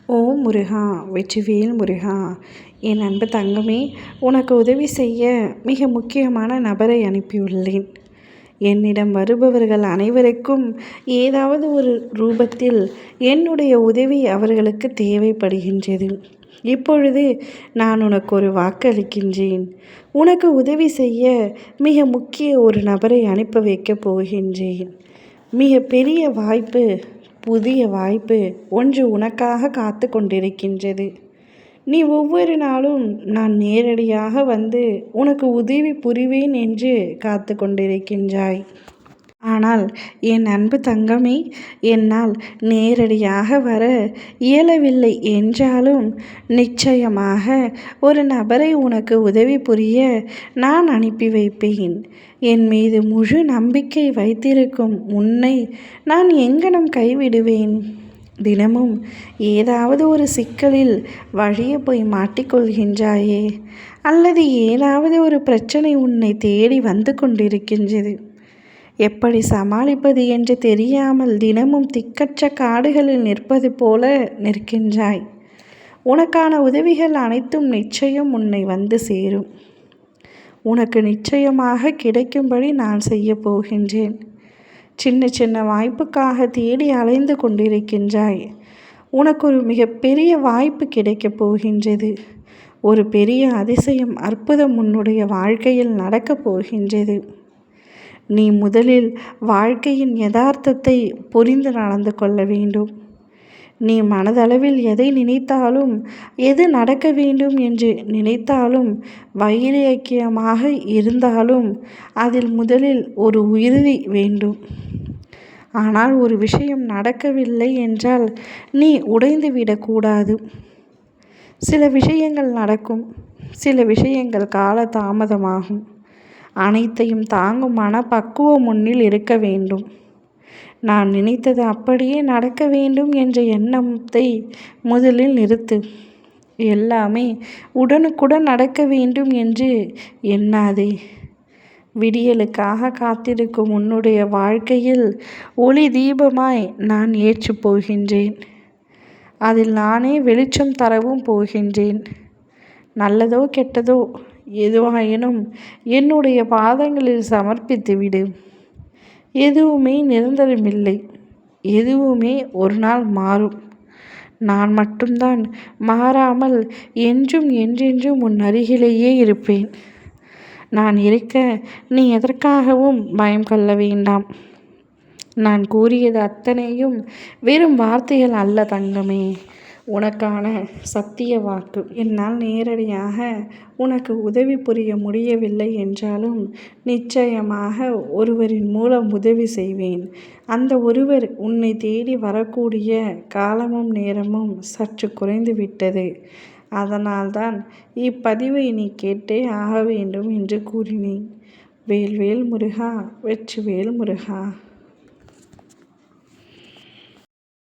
ஓம் முருகா! வெற்றிவேல் முருகா! என் அன்பு தங்கமே, உனக்கு உதவி செய்ய மிக முக்கியமான நபரை அனுப்பியுள்ளேன். என்னிடம் வருபவர்கள் அனைவருக்கும் ஏதாவது ஒரு ரூபத்தில் என்னுடைய உதவி அவர்களுக்கு தேவைப்படுகின்றது. இப்பொழுது நான் உனக்கு ஒரு வாக்களிக்கின்றேன். உனக்கு உதவி செய்ய மிக முக்கிய ஒரு நபரை அனுப்பி வைக்கப் போகின்றேன். மிக பெரிய வாய்ப்பு, புதிய வாய்ப்பு ஒன்று உனக்காக காத்து கொண்டிருக்கின்றது. நீ ஒவ்வொரு நாளும் நான் நேரடியாக வந்து உனக்கு உதவி புரிவேன் என்று காத்து கொண்டிருக்கின்றாய். ஆனால் என் அன்பு தங்கமே, என்னால் நேரடியாக வர இயலவில்லை என்றாலும் நிச்சயமாக ஒரு நபரை உனக்கு உதவி புரிய நான் அனுப்பி வைப்பேன். என் மீது முழு நம்பிக்கை வைத்திருக்கும் உன்னை நான் எங்கனம் கைவிடுவேன்? தினமும் ஏதாவது ஒரு சிக்கலில் வழியே போய் மாட்டிக்கொள்கின்றாயே, அல்லது ஏதாவது ஒரு பிரச்சனை உன்னை தேடி வந்து கொண்டிருக்கின்றது. எப்படி சமாளிப்பது என்று தெரியாமல் தினமும் திக்கற்ற காடுகளில் நிற்பது போல நிற்கின்றாய். உனக்கான உதவிகள் அனைத்தும் நிச்சயம் உன்னை வந்து சேரும். உனக்கு நிச்சயமாக கிடைக்கும்படி நான் செய்ய போகின்றேன். சின்ன சின்ன வாய்ப்புக்காக தேடி அலைந்து கொண்டிருக்கின்றாய். உனக்கு ஒரு மிகப்பெரிய வாய்ப்பு கிடைக்கப் போகின்றது. ஒரு பெரிய அதிசயம், அற்புதம் உன்னுடைய வாழ்க்கையில் நடக்கப் போகின்றது. நீ முதலில் வாழ்க்கையின் யதார்த்தத்தை புரிந்து நடந்து கொள்ள வேண்டும். நீ மனதளவில் எதை நினைத்தாலும், எது நடக்க வேண்டும் என்று நினைத்தாலும், வைராக்கியமாக இருந்தாலும் அதில் முதலில் ஒரு உறுதி வேண்டும். ஆனால் ஒரு விஷயம் நடக்கவில்லை என்றால் நீ உடைந்து விடக்கூடாது. சில விஷயங்கள் நடக்கும், சில விஷயங்கள் கால தாமதமாகும். அனைத்தையும் தாங்கும் மனப்பக்குவம் முன்னில் இருக்க வேண்டும். நான் நினைத்தது அப்படியே நடக்க வேண்டும் என்ற எண்ணத்தை முதலில் நிறுத்து. எல்லாமே உடனுக்குடன் நடக்க வேண்டும் என்று எண்ணாதே. விடியலுக்காக காத்திருக்கும் உன்னுடைய வாழ்க்கையில் ஒளி தீபமாய் நான் ஏற்றப் போகின்றேன். அதில் நானே வெளிச்சம் தரவும் போகின்றேன். நல்லதோ கெட்டதோ எதுவாயினும் என்னுடைய பாதங்களில் சமர்ப்பித்து விடு. எதுவுமே நிரந்தரமில்லை. எதுவுமே ஒரு நாள் மாறும். நான் மட்டும்தான் மாறாமல் என்றும் என்றென்றும் உன் அருகிலேயே இருப்பேன். நான் இருக்க நீ எதற்காகவும் பயம் கொள்ள வேண்டாம். நான் கூறியது அத்தனையும் வெறும் வார்த்தைகள் அல்ல தங்கமே, உனக்கான சத்திய வாக்கு. என்னால் நேரடியாக உனக்கு உதவி புரிய முடியவில்லை என்றாலும் நிச்சயமாக ஒருவரின் மூலம் உதவி செய்வேன். அந்த ஒருவர் உன்னை தேடி வரக்கூடிய காலமும் நேரமும் சற்று குறைந்து விட்டது. அதனால்தான் இப்பதிவை நீ கேட்டே ஆக வேண்டும் என்று கூறினேன். வேல்வேல் முருகா! வெற்றிவேல் முருகா!